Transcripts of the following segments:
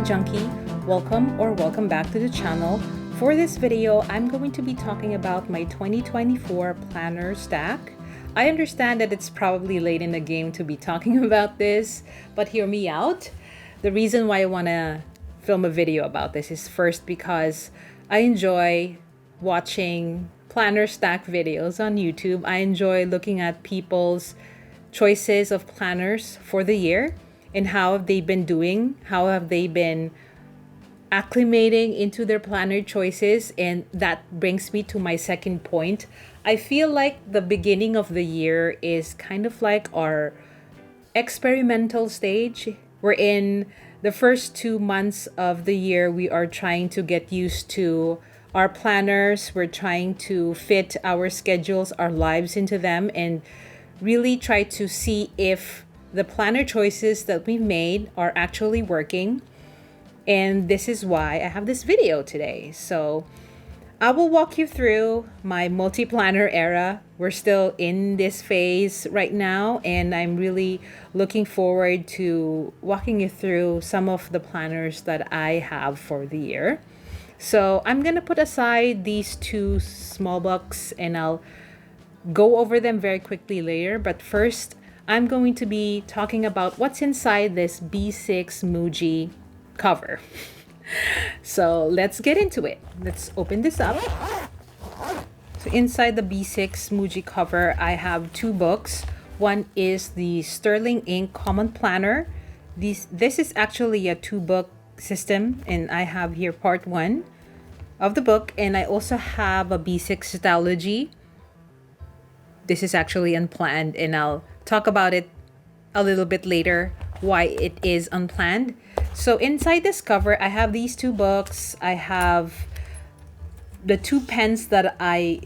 Junkie. Welcome back to the channel. For this video, I'm going to be talking about my 2024 planner stack. I understand that it's probably late in the game to be talking about this, but hear me out. The reason why I want to film a video about this is first because I enjoy watching planner stack videos on YouTube. I enjoy looking at people's choices of planners for the year and how have they been doing, how have they been acclimating into their planner choices. And that brings me to my second point. I feel like the beginning of the year is kind of like our experimental stage. We're in the first 2 months of the year. We are trying to get used to our planners. We're trying to fit our schedules, our lives into them, and really try to see if the planner choices that we made are actually working. And this is why I have this video today. So I will walk you through my multi-planner era. We're still in this phase right now, and I'm really looking forward to walking you through some of the planners that I have for the year. So I'm gonna put aside these two small books and I'll go over them very quickly later. But first, I'm going to be talking about what's inside this B6 Muji cover. So let's get into it. Let's open this up. So inside the B6 Muji cover, I have two books. One is the Sterling Ink Common Planner. This is actually a 2-book system, and I have here part 1 of the book, and I also have a B6 Stalogy. This is actually unplanned, and I'll talk about it a little bit later, why it is unplanned. So inside this cover, I have these 2 books. I have the 2 pens that I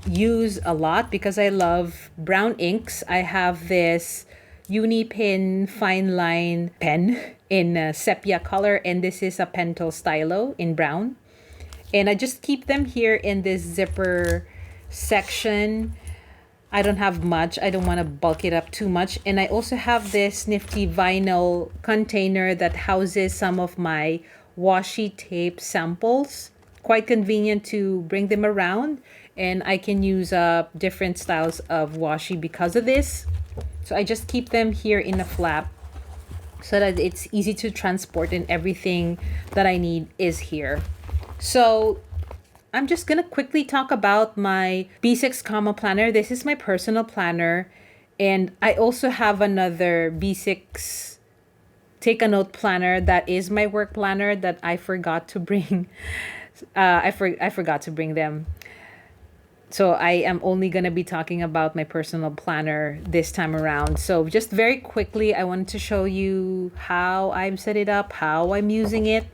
use a lot because I love brown inks. I have this Unipin fine line pen in sepia color, and this is a Pentel Stylo in brown. And I just keep them here in this zipper section. I don't have much. I don't want to bulk it up too much. And I also have this nifty vinyl container that houses some of my washi tape samples. Quite convenient to bring them around. And I can use different styles of washi because of this. So I just keep them here in a flap so that it's easy to transport and everything that I need is here. So I'm just going to quickly talk about my B6 Common Planner. This is my personal planner. And I also have another B6 Take a Note planner that is my work planner that I forgot to bring. I forgot to bring them. So I am only going to be talking about my personal planner this time around. So just very quickly, I wanted to show you how I've set it up, how I'm using it.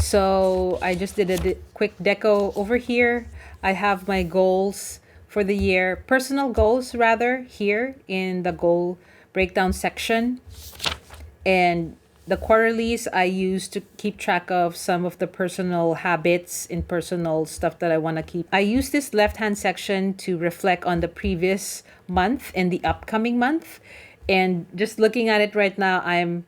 So I just did a quick deco over here. I have my goals for the year, personal goals rather, here in the goal breakdown section. And the quarterlies I use to keep track of some of the personal habits and personal stuff that I want to keep. I use this left-hand section to reflect on the previous month and the upcoming month. And just looking at it right now, I'm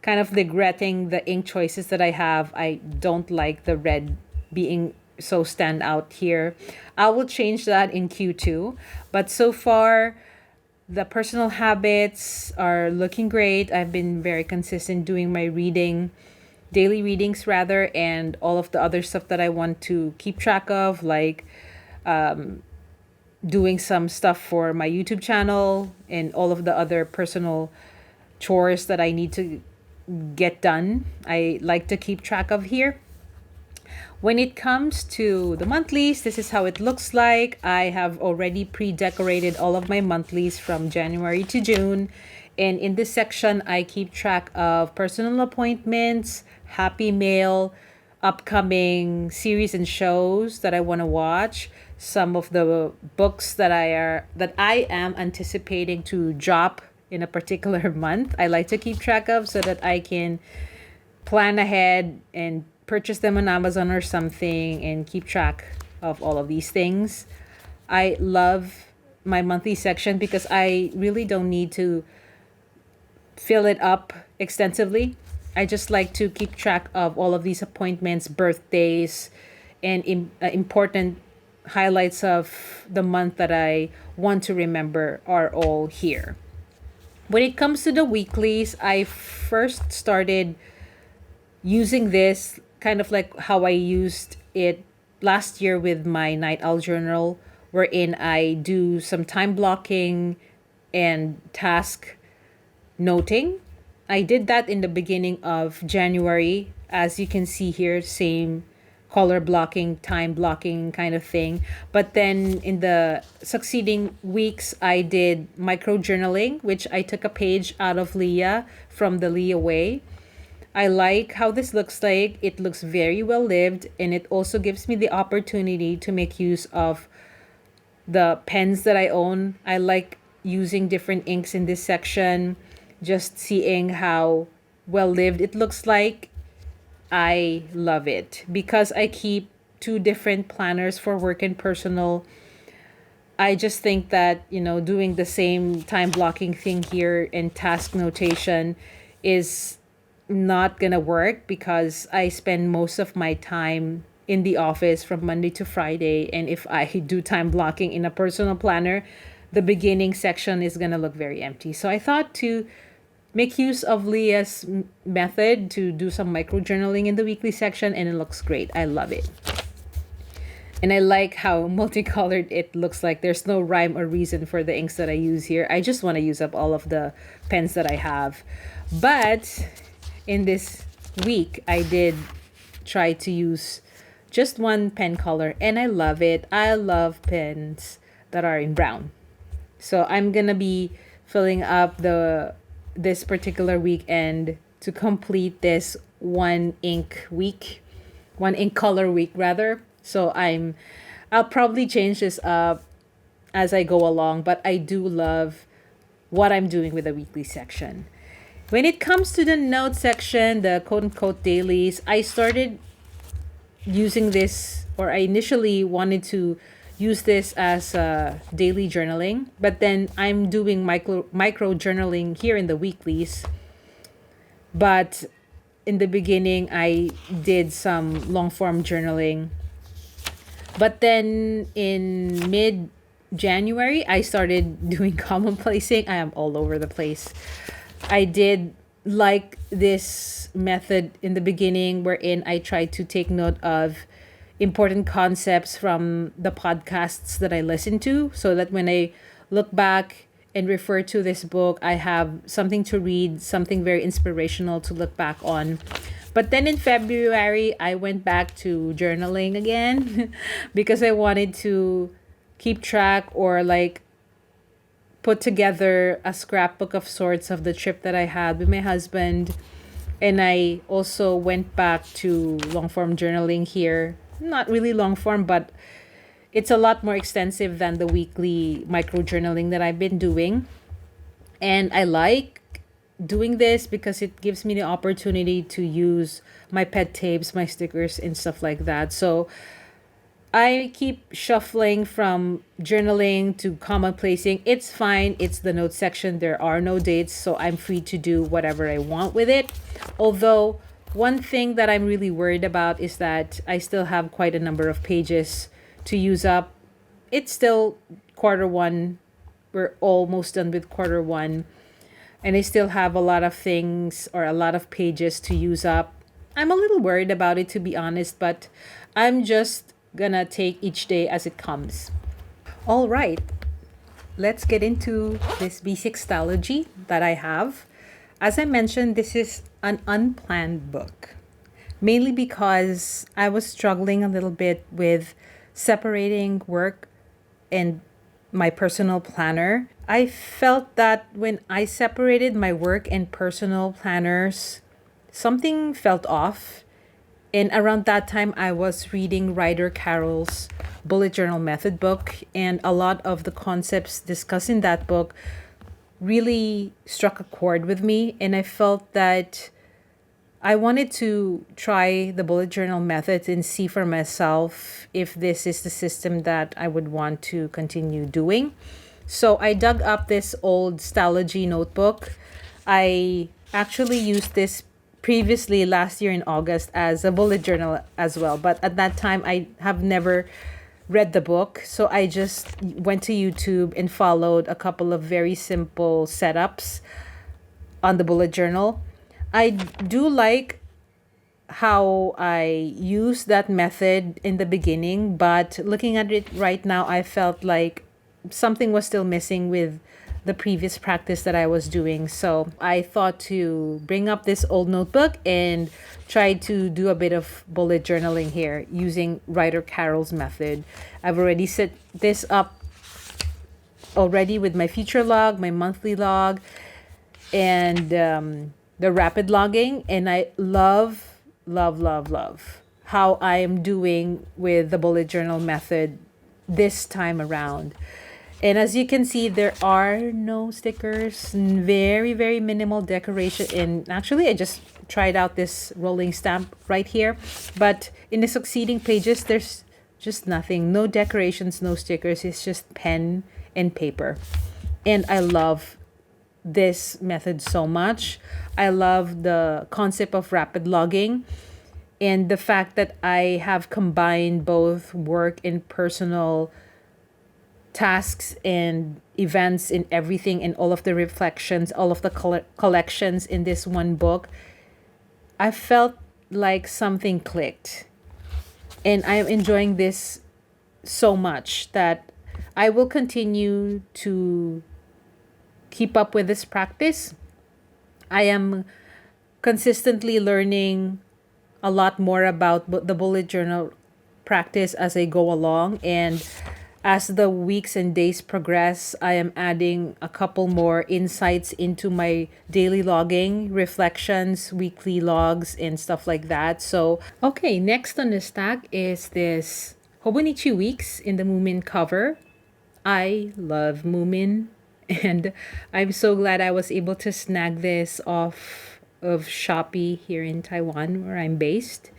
kind of regretting the ink choices that I have. I don't like the red being so stand out here. I will change that in Q2. But so far, the personal habits are looking great. I've been very consistent doing my daily readings rather, and all of the other stuff that I want to keep track of, like doing some stuff for my YouTube channel and all of the other personal chores that I need to get done. I like to keep track of here. When it comes to the monthlies, this is how it looks like. I have already pre-decorated all of my monthlies from January to June. And in this section, I keep track of personal appointments, happy mail, upcoming series and shows that I want to watch, some of the books that I am anticipating to drop in a particular month. I like to keep track of so that I can plan ahead and purchase them on Amazon or something and keep track of all of these things. I love my monthly section because I really don't need to fill it up extensively. I just like to keep track of all of these appointments, birthdays, and important highlights of the month that I want to remember are all here. When it comes to the weeklies, I first started using this kind of like how I used it last year with my night owl journal, wherein I do some time blocking and task noting. I did that in the beginning of January. As you can see here, same color blocking, time blocking kind of thing. But then in the succeeding weeks, I did micro journaling, which I took a page out of Leah from the Leah Way. I like how this looks like. It looks very well lived, and it also gives me the opportunity to make use of the pens that I own. I like using different inks in this section, just seeing how well lived it looks like. I love it because I keep two different planners for work and personal. I just think that, doing the same time blocking thing here and task notation is not gonna work because I spend most of my time in the office from Monday to Friday. And if I do time blocking in a personal planner, the beginning section is gonna look very empty. So I thought to make use of Leah's method to do some micro journaling in the weekly section, and it looks great. I love it. And I like how multicolored it looks like. There's no rhyme or reason for the inks that I use here. I just want to use up all of the pens that I have. But in this week, I did try to use just one pen color, and I love it. I love pens that are in brown. So I'm going to be filling up this particular weekend to complete this one ink color week rather. So I'll probably change this up as I go along, but I do love what I'm doing with the weekly section. When it comes to the note section, the quote unquote dailies, I started using this, or I initially wanted to use this as daily journaling, but then I'm doing micro journaling here in the weeklies. But in the beginning, I did some long form journaling. But then in mid January, I started doing commonplacing. I am all over the place. I did like this method in the beginning, wherein I tried to take note of important concepts from the podcasts that I listen to, so that when I look back and refer to this book, I have something to read, something very inspirational to look back on. But then in February, I went back to journaling again because I wanted to keep track, or like put together a scrapbook of sorts of the trip that I had with my husband. And I also went back to long form journaling here. Not really long form, but it's a lot more extensive than the weekly micro journaling that I've been doing. And I like doing this because it gives me the opportunity to use my pet tapes, my stickers, and stuff like that. So I keep shuffling from journaling to commonplacing. It's fine. It's the note section. There are no dates, so I'm free to do whatever I want with it. Although one thing that I'm really worried about is that I still have quite a number of pages to use up. It's still quarter one. We're almost done with quarter one. And I still have a lot of things, or a lot of pages to use up. I'm a little worried about it, to be honest, but I'm just gonna take each day as it comes. All right, let's get into this basic Stalogy that I have. As I mentioned, this is an unplanned book, mainly because I was struggling a little bit with separating work and my personal planner. I felt that when I separated my work and personal planners, something felt off. And around that time, I was reading Ryder Carroll's Bullet Journal Method book, and a lot of the concepts discussed in that book really struck a chord with me. And I felt that I wanted to try the bullet journal method and see for myself if this is the system that I would want to continue doing. So I dug up this old Stalogy notebook. I actually used this previously last year in August as a bullet journal as well. But at that time, I have never read the book. So I just went to YouTube and followed a couple of very simple setups on the bullet journal. I do like how I used that method in the beginning, but looking at it right now, I felt like something was still missing with the previous practice that I was doing. So I thought to bring up this old notebook and try to do a bit of bullet journaling here using Writer Carol's method. I've already set this up already with my future log, my monthly log, and the rapid logging. And I love how I am doing with the bullet journal method this time around. And as you can see, there are no stickers, very minimal decoration. And actually, I just tried out this rolling stamp right here. But in the succeeding pages, there's just nothing. No decorations, no stickers. It's just pen and paper. And I love this method so much. I love the concept of rapid logging and the fact that I have combined both work and personal tasks and events and everything, and all of the reflections, all of the collections in this one book. I felt like something clicked, and I am enjoying this so much that I will continue to keep up with this practice. I am consistently learning a lot more about the bullet journal practice as I go along, and as the weeks and days progress, I am adding a couple more insights into my daily logging, reflections, weekly logs, and stuff like that. So, okay, next on the stack is this Hobonichi Weeks in the Moomin cover. I love Moomin, and I'm so glad I was able to snag this off of Shopee here in Taiwan, where I'm based.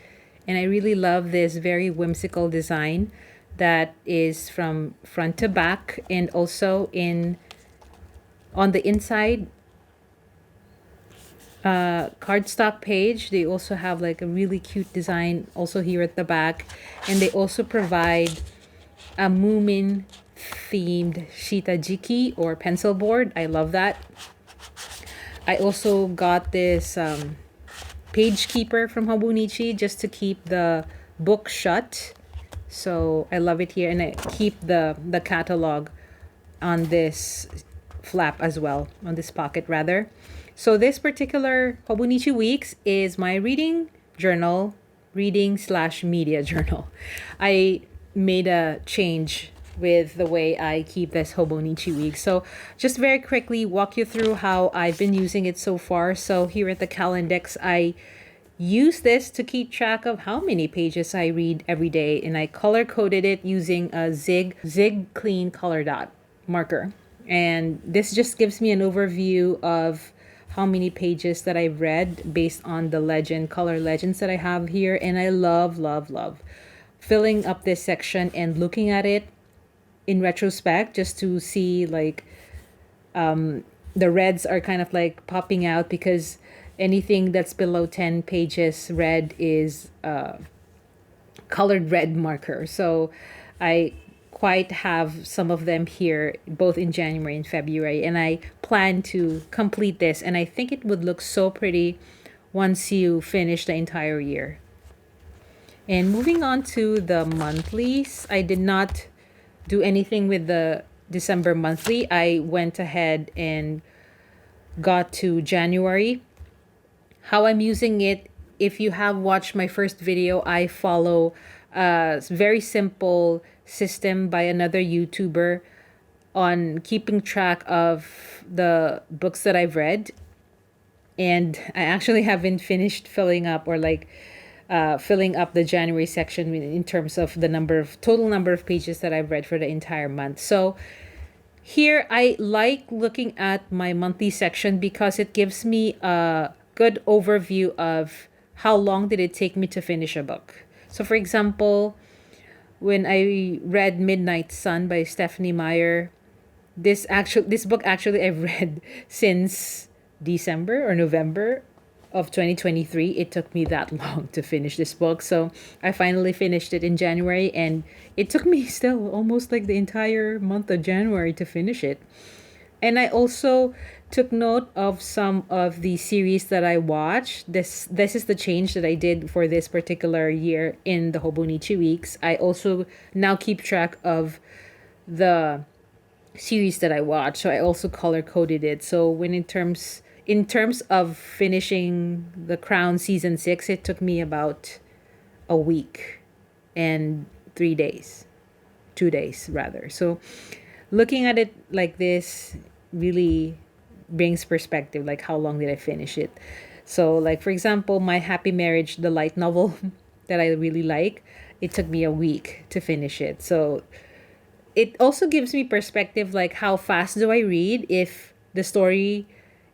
And I really love this very whimsical design that is from front to back, and also in on the inside cardstock page they also have like a really cute design also here at the back, and they also provide a Moomin themed shitajiki or pencil board. I love that. I also got this page keeper from Hobonichi just to keep the book shut. So I love it here, and I keep the catalog on this flap as well, on this pocket rather. So this particular Hobonichi Weeks is my reading journal, reading/media journal. I made a change with the way I keep this Hobonichi Week. So just very quickly walk you through how I've been using it so far. So here at the Calendex, I use this to keep track of how many pages I read every day, and I color coded it using a Zig Clean Color Dot marker. And this just gives me an overview of how many pages that I've read based on the color legends that I have here. And I love filling up this section and looking at it in retrospect just to see like the reds are kind of like popping out, because anything that's below 10 pages read is colored red marker. So I quite have some of them here both in January and February, and I plan to complete this, and I think it would look so pretty once you finish the entire year. And moving on to the monthlies, I did not do anything with the December monthly. I went ahead and got to January. How I'm using it, if you have watched my first video, I follow a very simple system by another YouTuber on keeping track of the books that I've read. And I actually haven't finished filling up filling up the January section in terms of the total number of pages that I've read for the entire month. So here I like looking at my monthly section because it gives me a good overview of how long did it take me to finish a book. So for example, when I read Midnight Sun by Stephanie Meyer, this book actually I've read since December or November of 2023. It took me that long to finish this book. So I finally finished it in January, and it took me still almost like the entire month of January to finish it. And I also took note of some of the series that I watched. This is the change that I did for this particular year in the Hobonichi weeks. I also now keep track of the series that I watched. So I also color coded it. So when in terms of finishing The Crown season 6, it took me about a week and 3 days. 2 days rather. So looking at it like this really brings perspective, like how long did I finish it. So like for example, My Happy Marriage, the light novel that I really like, it took me a week to finish it. So it also gives me perspective, like how fast do I read. If the story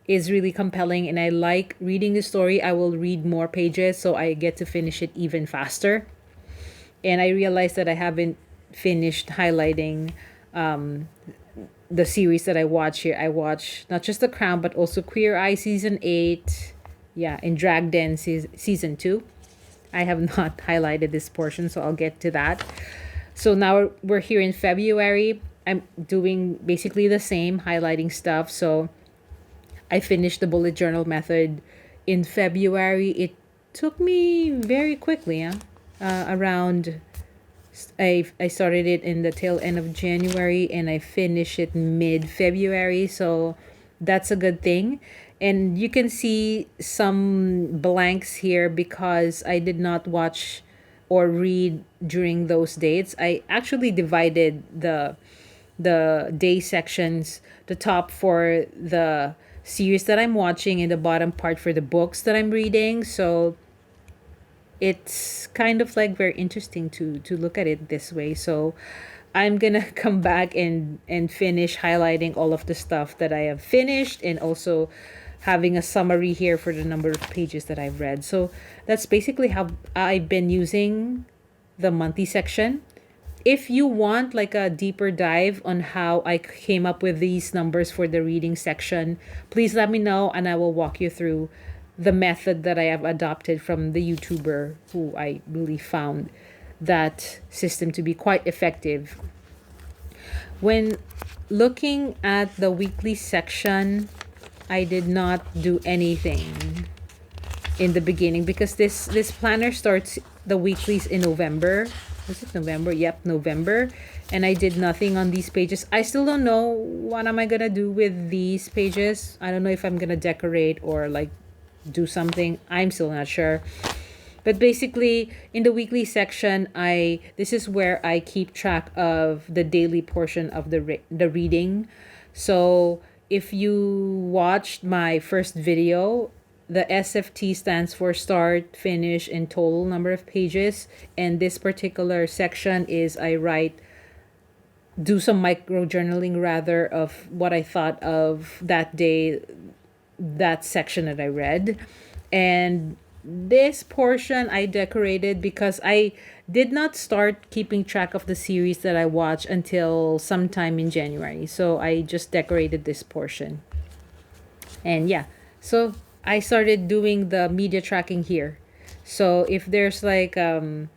is really compelling and I like reading the story, I will read more pages so I get to finish it even faster. And I realized that I haven't finished highlighting the series that I watch here. I watch not just The Crown, but also Queer Eye season 8, yeah, and Drag Den season 2. I have not highlighted this portion, so I'll get to that. So now we're here in February. I'm doing basically the same, highlighting stuff. So I finished the bullet journal method in February. It took me very quickly, around I started it in the tail end of January and I finished it mid-February, so that's a good thing. And you can see some blanks here because I did not watch or read during those dates. I actually divided the day sections, the top for the series that I'm watching and the bottom part for the books that I'm reading. So it's kind of like very interesting to look at it this way. So I'm gonna come back and finish highlighting all of the stuff that I have finished, and also having a summary here for the number of pages that I've read. So that's basically how I've been using the monthly section. If you want like a deeper dive on how I came up with these numbers for the reading section, please let me know and I will walk you through the method that I have adopted from the YouTuber who I really found that system to be quite effective. When looking at the weekly section, I did not do anything in the beginning because this planner starts the weeklies in November. Was it November? Yep, November. And I did nothing on these pages. I still don't know what am I gonna do with these pages. I don't know if I'm gonna decorate or like do something. I'm still not sure. But basically in the weekly section, this is where I keep track of the daily portion of the reading. So if you watched my first video, the SFT stands for start, finish, and total number of pages. And this particular section is do some micro journaling rather of what I thought of that day, that section that I read. And this portion I decorated because I did not start keeping track of the series that I watched until sometime in January. So I just decorated this portion. And yeah, so I started doing the media tracking here. So if there's like a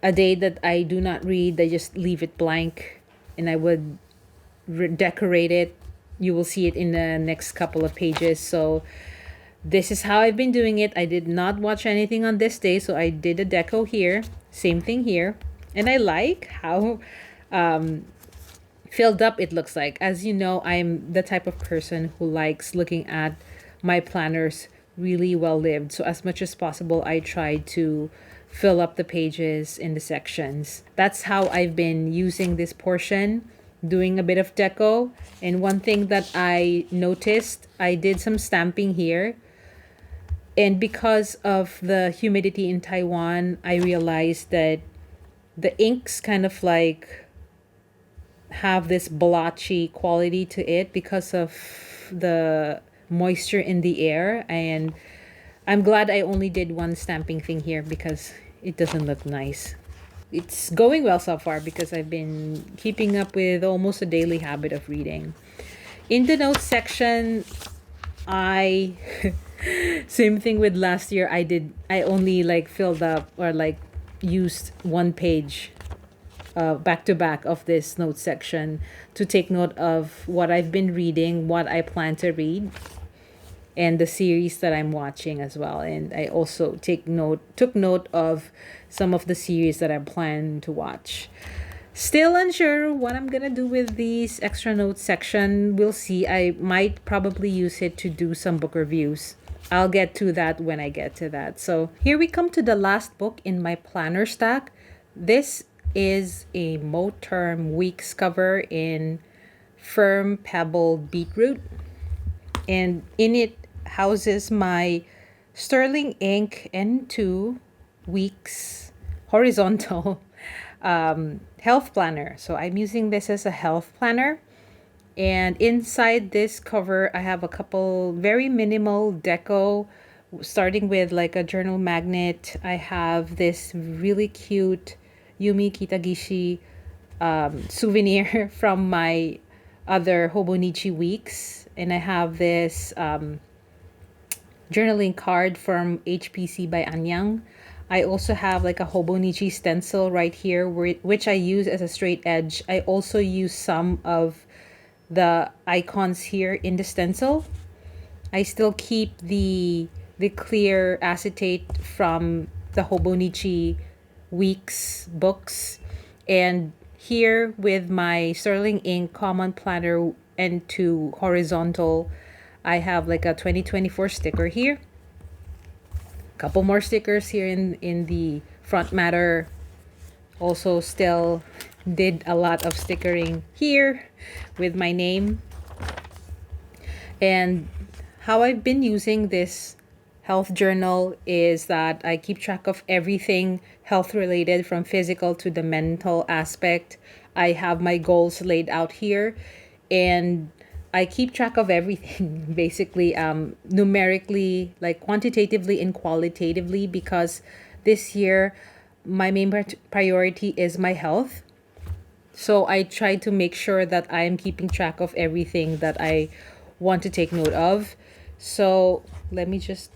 day that I do not read, I just leave it blank and I would decorate it. You will see it in the next couple of pages. So this is how I've been doing it. I did not watch anything on this day, so I did a deco here. Same thing here. And I like how filled up it looks like. As you know, I'm the type of person who likes looking at my planners really well lived. So as much as possible, I try to fill up the pages in the sections. That's how I've been using this portion, doing a bit of deco. And one thing that I noticed, I did some stamping here. And because of the humidity in Taiwan, I realized that the inks kind of like have this blotchy quality to it because of the moisture in the air. And I'm glad I only did one stamping thing here because it doesn't look nice. It's going well so far because I've been keeping up with almost a daily habit of reading. In the notes section, I same thing with last year. I only like filled up or like used one page back to back of this note section to take note of what I've been reading, what I plan to read, and the series that I'm watching as well. And I also took note of some of the series that I plan to watch. Still unsure what I'm gonna do with these extra notes section. We'll see. I might probably use it to do some book reviews. I'll get to that when I get to that. So here we come to the last book in my planner stack. This is a Moterm Weeks cover in Firm Pebble Beetroot. And in it houses my Sterling Ink N2 Weeks horizontal health planner. So I'm using this as a health planner. And inside this cover, I have a couple very minimal deco, starting with like a journal magnet. I have this really cute Yumi Kitagishi souvenir from my other Hobonichi weeks. And I have this journaling card from HPC by Anyang. I also have like a Hobonichi stencil right here, which I use as a straight edge. I also use some of the icons here in the stencil. I still keep the clear acetate from the Hobonichi weeks books. And here with my Sterling Ink Common Planner N2 horizontal, I have like a 2024 sticker here. Couple more stickers here in the front matter. Also still did a lot of stickering here with my name. And how I've been using this health journal is that I keep track of everything health related, from physical to the mental aspect. I have my goals laid out here, and I keep track of everything basically, numerically, like quantitatively and qualitatively, because this year my main priority is my health. So I try to make sure that I am keeping track of everything that I want to take note of. So let me just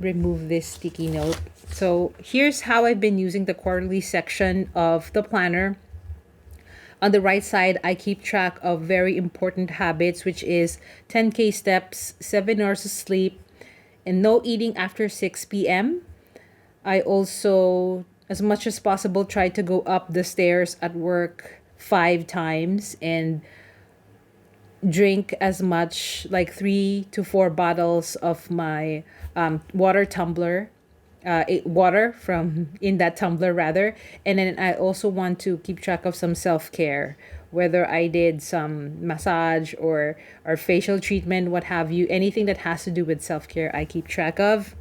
remove this sticky note. So here's how I've been using the quarterly section of the planner. On the right side, I keep track of very important habits, which is 10K steps, 7 hours of sleep, and no eating after 6 p.m. I also, as much as possible, try to go up the stairs at work 5 times and drink as much, like 3 to 4 bottles of my water tumbler, water from in that tumbler rather. And then I also want to keep track of some self-care, whether I did some massage or facial treatment, what have you. Anything that has to do with self-care, I keep track of.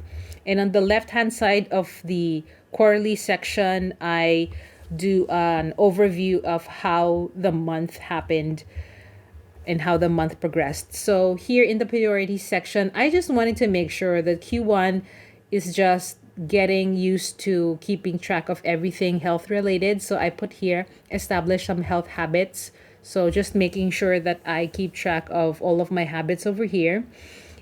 And on the left hand side of the quarterly section, I do an overview of how the month happened and how the month progressed. So here in the priority section, I just wanted to make sure that Q1 is just getting used to keeping track of everything health related. So I put here, establish some health habits. So just making sure that I keep track of all of my habits over here.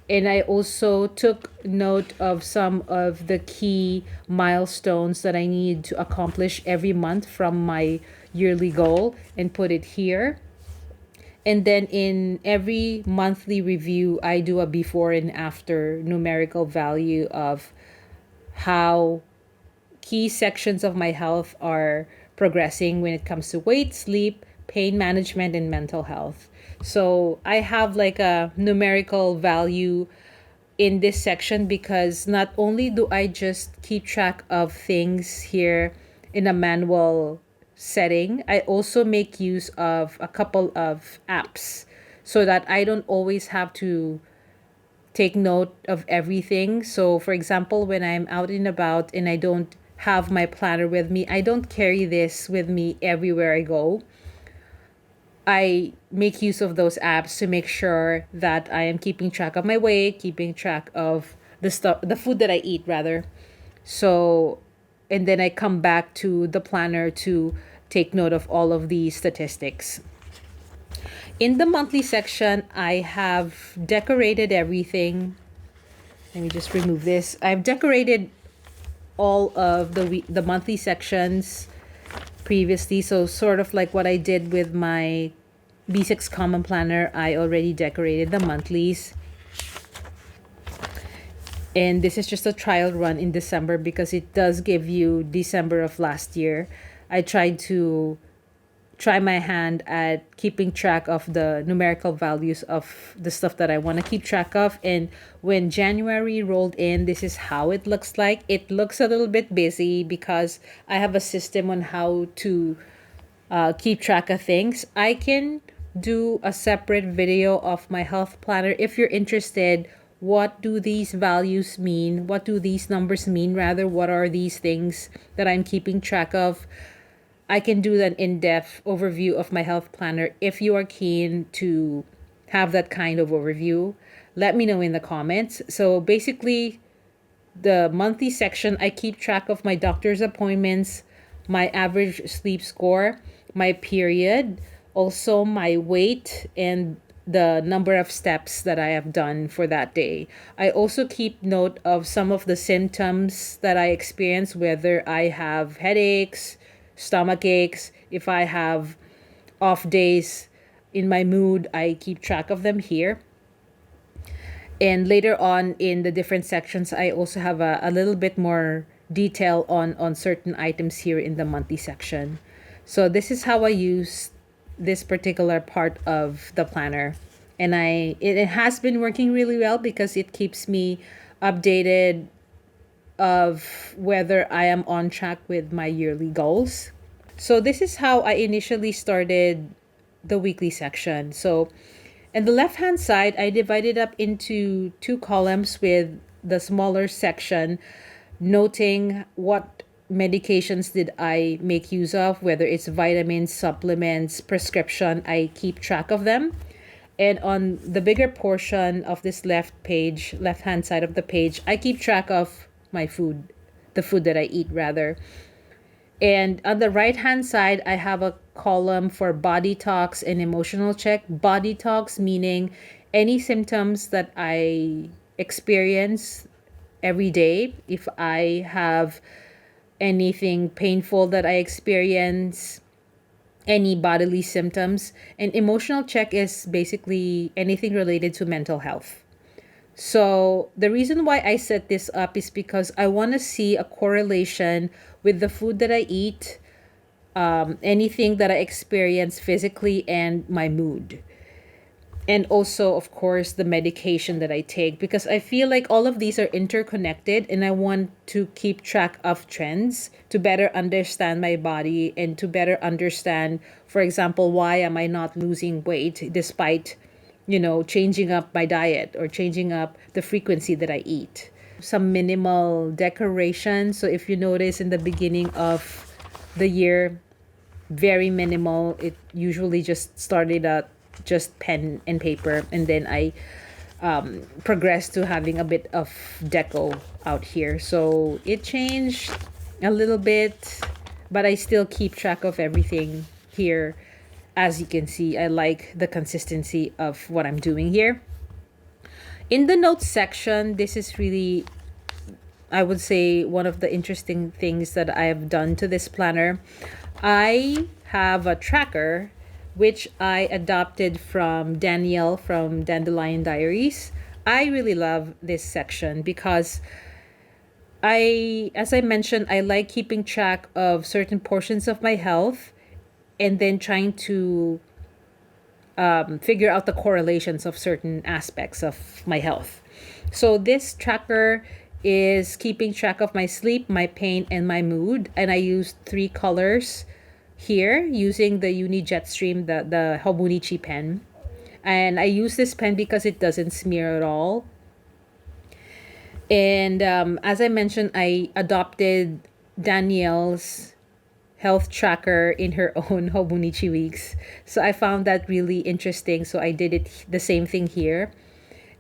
And I also took note of some of the key milestones that I need to accomplish every month from my yearly goal and put it here. And then in every monthly review, I do a before and after numerical value of how key sections of my health are progressing when it comes to weight, sleep, pain management, and mental health. So I have like a numerical value in this section because not only do I just keep track of things here in a manual setting, I also make use of a couple of apps so that I don't always have to take note of everything. So for example, when I'm out and about and I don't have my planner with me, I don't carry this with me everywhere I go. I make use of those apps to make sure that I am keeping track of my weight, keeping track of the food that I eat rather. So, and then I come back to the planner to take note of all of these statistics. In the monthly section, I have decorated everything. Let me just remove this. I've decorated all of the monthly sections previously, so sort of like what I did with my B6 Common Planner. I already decorated the monthlies. And this is just a trial run in December because it does give you December of last year. I tried to try my hand at keeping track of the numerical values of the stuff that I want to keep track of. And when January rolled in, this is how it looks like. It looks a little bit busy because I have a system on how to keep track of things. I can do a separate video of my health planner if you're interested. What do these values mean? What do these numbers mean? Rather, what are these things that I'm keeping track of? I can do an in-depth overview of my health planner. If you are keen to have that kind of overview, let me know in the comments. So basically, the monthly section, I keep track of my doctor's appointments, my average sleep score, my period, also my weight, and the number of steps that I have done for that day. I also keep note of some of the symptoms that I experience, whether I have headaches, stomach aches, if I have off days in my mood, I keep track of them here. And later on in the different sections, I also have a little bit more detail on certain items here in the monthly section. So this is how I use this particular part of the planner. And it has been working really well because it keeps me updated of whether I am on track with my yearly goals. So this is how I initially started the weekly section. So in the left hand side, I divided up into two columns with the smaller section noting what medications did I make use of, whether it's vitamins, supplements, prescription. I keep track of them. And on the bigger portion of this left hand side of the page, I keep track of my food, the food that I eat rather. And on the right hand side, I have a column for body talks and emotional check. Body talks meaning any symptoms that I experience every day. If I have anything painful that I experience, any bodily symptoms. And emotional check is basically anything related to mental health. So the reason why I set this up is because I want to see a correlation with the food that I eat, anything that I experience physically, and my mood. And also, of course, the medication that I take, because I feel like all of these are interconnected and I want to keep track of trends to better understand my body and to better understand, for example, why am I not losing weight despite changing up my diet or changing up the frequency that I eat. Some minimal decoration. So if you notice in the beginning of the year, very minimal. It usually just started at just pen and paper, and then I progressed to having a bit of deco out here. So it changed a little bit, but I still keep track of everything here. As you can see, I like the consistency of what I'm doing here. In the notes section, this is really, I would say, one of the interesting things that I have done to this planner. I have a tracker which I adopted from Danielle from Dandelion Diaries. I really love this section because as I mentioned, I like keeping track of certain portions of my health and then trying to figure out the correlations of certain aspects of my health. So this tracker is keeping track of my sleep, my pain, and my mood. And I used 3 colors here using the Jetstream, the Hobonichi pen. And I use this pen because it doesn't smear at all. And as I mentioned, I adopted Danielle's health tracker in her own Hobonichi weeks. So I found that really interesting. So I did it the same thing here.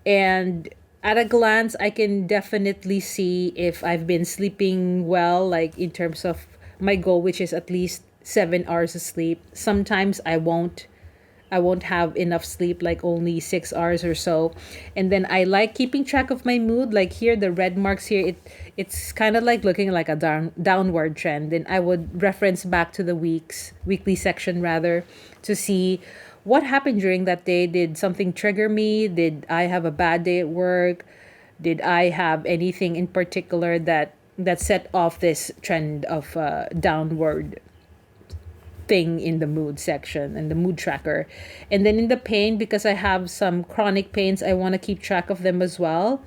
And at a glance, I can definitely see if I've been sleeping well, like in terms of my goal, which is at least 7 hours of sleep. Sometimes I won't I won't have enough sleep, like only 6 hours or so. And then I like keeping track of my mood. Like here, the red marks here, it's kind of like looking like a downward trend. And I would reference back to the weekly section rather, to see what happened during that day. Did something trigger me? Did I have a bad day at work? Did I have anything in particular that set off this trend of downward thing in the mood section and the mood tracker? And then in the pain, because I have some chronic pains, I want to keep track of them as well,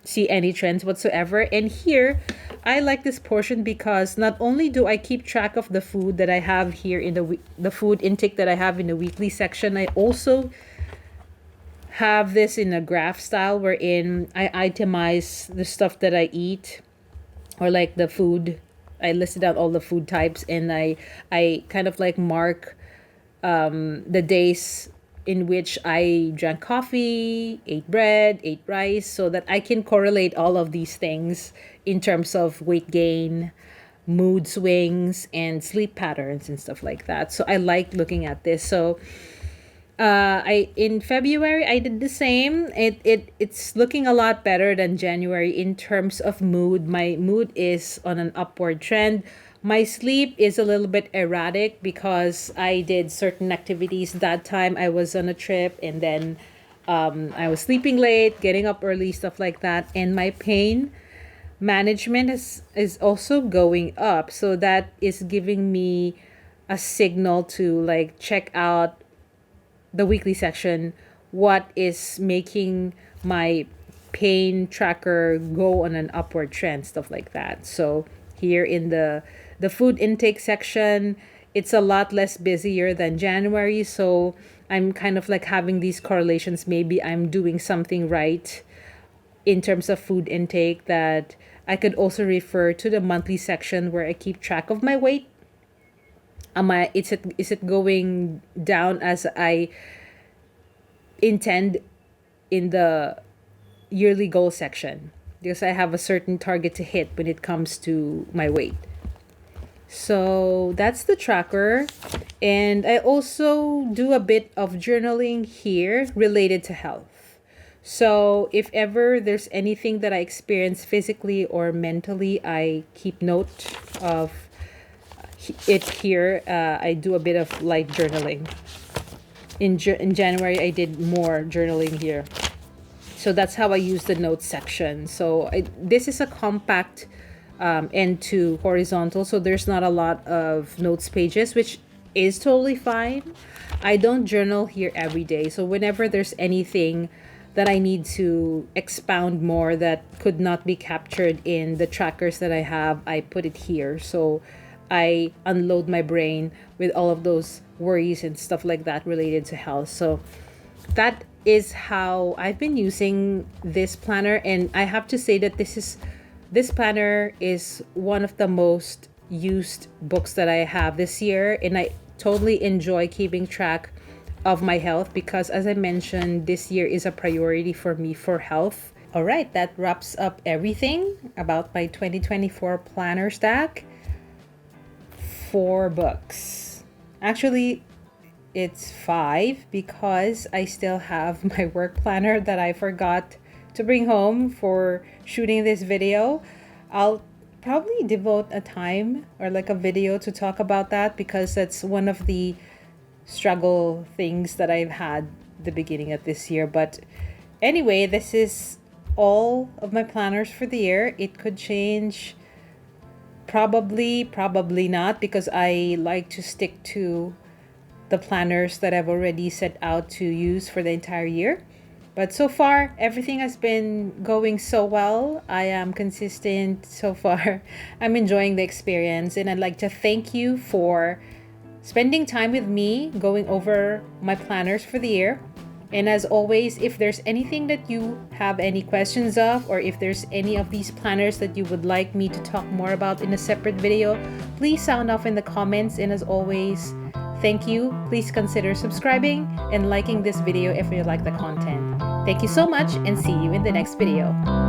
see any trends whatsoever. And here, I like this portion because not only do I keep track of the food that I have here in the food intake that I have in the weekly section, I also have this in a graph style wherein I itemize the stuff that I eat, or like the food. I listed out all the food types, and I kind of like mark the days in which I drank coffee, ate bread, ate rice, so that I can correlate all of these things in terms of weight gain, mood swings, and sleep patterns and stuff like that. So I like looking at this. So I in February I did the same. It's looking a lot better than January in terms of mood. My mood is on an upward trend. My sleep is a little bit erratic because I did certain activities that time. I was on a trip, and then I was sleeping late, getting up early, stuff like that. And my pain management is also going up. So that is giving me a signal to like check out the weekly section, what is making my pain tracker go on an upward trend, stuff like that. So here in the food intake section, it's a lot less busier than January. So I'm kind of like having these correlations. Maybe I'm doing something right in terms of food intake. That I could also refer to the monthly section where I keep track of my weight. Is it going down as I intend in the yearly goal section? Because I have a certain target to hit when it comes to my weight. So that's the tracker. And I also do a bit of journaling here related to health. So if ever there's anything that I experience physically or mentally, I keep note of it here. I do a bit of light journaling. In January, I did more journaling here. So that's how I use the notes section. So this is a compact end to horizontal, so there's not a lot of notes pages, which is totally fine. I don't journal here every day. So whenever there's anything that I need to expound more that could not be captured in the trackers that I have, I put it here. So I unload my brain with all of those worries and stuff like that related to health. So that is how I've been using this planner. And I have to say that this planner is one of the most used books that I have this year. And I totally enjoy keeping track of my health because, as I mentioned, this year is a priority for me for health. All right, that wraps up everything about my 2024 planner stack. 4 books. Actually, it's 5 because I still have my work planner that I forgot to bring home for shooting this video. I'll probably devote a time or like a video to talk about that because that's one of the struggle things that I've had the beginning of this year. But anyway, this is all of my planners for the year. It could change, probably not, because I like to stick to the planners that I've already set out to use for the entire year. But so far, everything has been going so well. I am consistent so far. I'm enjoying the experience, and I'd like to thank you for spending time with me going over my planners for the year. And as always, if there's anything that you have any questions of, or if there's any of these planners that you would like me to talk more about in a separate video, please sound off in the comments. And as always, thank you. Please consider subscribing and liking this video if you like the content. Thank you so much, and see you in the next video.